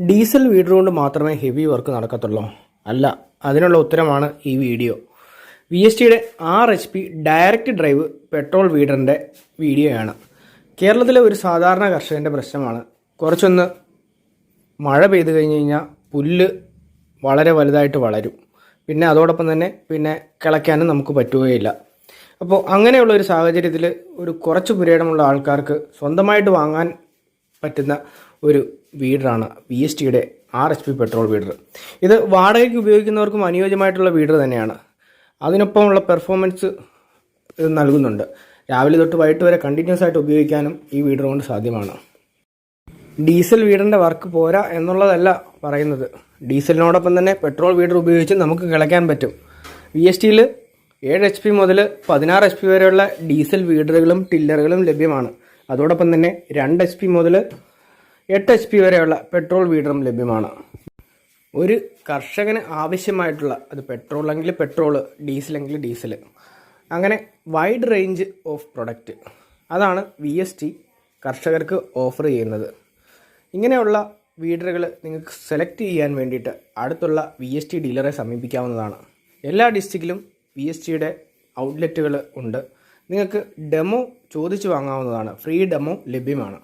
Diesel weeder കൊണ്ട് മാത്രമേ heavy work നടക്കത്തുള്ളൂ? അല്ല, അതിനുള്ള ഉത്തരമാണ് ഈ വീഡിയോ. VSTയുടെ 6 HP ഡയറക്റ്റ് ഡ്രൈവ് പെട്രോൾ വീഡറിൻ്റെ വീഡിയോയാണ്. കേരളത്തിലെ ഒരു സാധാരണ കർഷകൻ്റെ പ്രശ്നമാണ്, കുറച്ചൊന്ന് മഴ പെയ്തു കഴിഞ്ഞ് കഴിഞ്ഞാൽ പുല്ല് വളരെ വലുതായിട്ട് വളരും, പിന്നെ അതോടൊപ്പം തന്നെ കിളയ്ക്കാനും നമുക്ക് പറ്റുകയില്ല. അപ്പോൾ അങ്ങനെയുള്ള ഒരു സാഹചര്യത്തിൽ ഒരു കുറച്ച് പുരയിടമുള്ള ആൾക്കാർക്ക് സ്വന്തമായിട്ട് വാങ്ങാൻ പറ്റുന്ന ഒരു വീഡറാണ് VSTയുടെ 6 HP പെട്രോൾ വീഡർ. ഇത് വാടകയ്ക്ക് ഉപയോഗിക്കുന്നവർക്കും അനുയോജ്യമായിട്ടുള്ള വീഡർ തന്നെയാണ്. അതിനൊപ്പമുള്ള പെർഫോമൻസ് ഇത് നൽകുന്നുണ്ട്. രാവിലെ തൊട്ട് വൈകിട്ട് വരെ കണ്ടിന്യൂസ് ആയിട്ട് ഉപയോഗിക്കാനും ഈ വീഡർ കൊണ്ട് സാധ്യമാണ്. ഡീസൽ വീഡറിൻ്റെ വർക്ക് പോരാ എന്നുള്ളതല്ല പറയുന്നത്. ഡീസലിനോടൊപ്പം തന്നെ പെട്രോൾ വീഡർ ഉപയോഗിച്ച് നമുക്ക് കിളയ്ക്കാൻ പറ്റും. VSTയിൽ 7 HP മുതൽ 16 HP വരെയുള്ള ഡീസൽ വീഡറുകളും ടില്ലറുകളും ലഭ്യമാണ്. അതോടൊപ്പം തന്നെ 2 HP മുതൽ 8 HP വരെയുള്ള പെട്രോൾ വീഡറും ലഭ്യമാണ്. ഒരു കർഷകന് ആവശ്യമായിട്ടുള്ള, അത് പെട്രോളെങ്കിൽ പെട്രോൾ, ഡീസലെങ്കിൽ ഡീസൽ, അങ്ങനെ വൈഡ് റേഞ്ച് ഓഫ് പ്രൊഡക്റ്റ്, അതാണ് VST കർഷകർക്ക് ഓഫർ ചെയ്യുന്നത്. ഇങ്ങനെയുള്ള വീഡറുകൾ നിങ്ങൾക്ക് സെലക്ട് ചെയ്യാൻ വേണ്ടിയിട്ട് അടുത്തുള്ള VST ഡീലറെ സമീപിക്കാവുന്നതാണ്. എല്ലാ ഡിസ്ട്രിക്റ്റിലും VSTയുടെ ഔട്ട്ലെറ്റുകൾ ഉണ്ട്. നിങ്ങൾക്ക് ഡെമോ ചോദിച്ചു വാങ്ങാവുന്നതാണ്. ഫ്രീ ഡെമോ ലഭ്യമാണ്.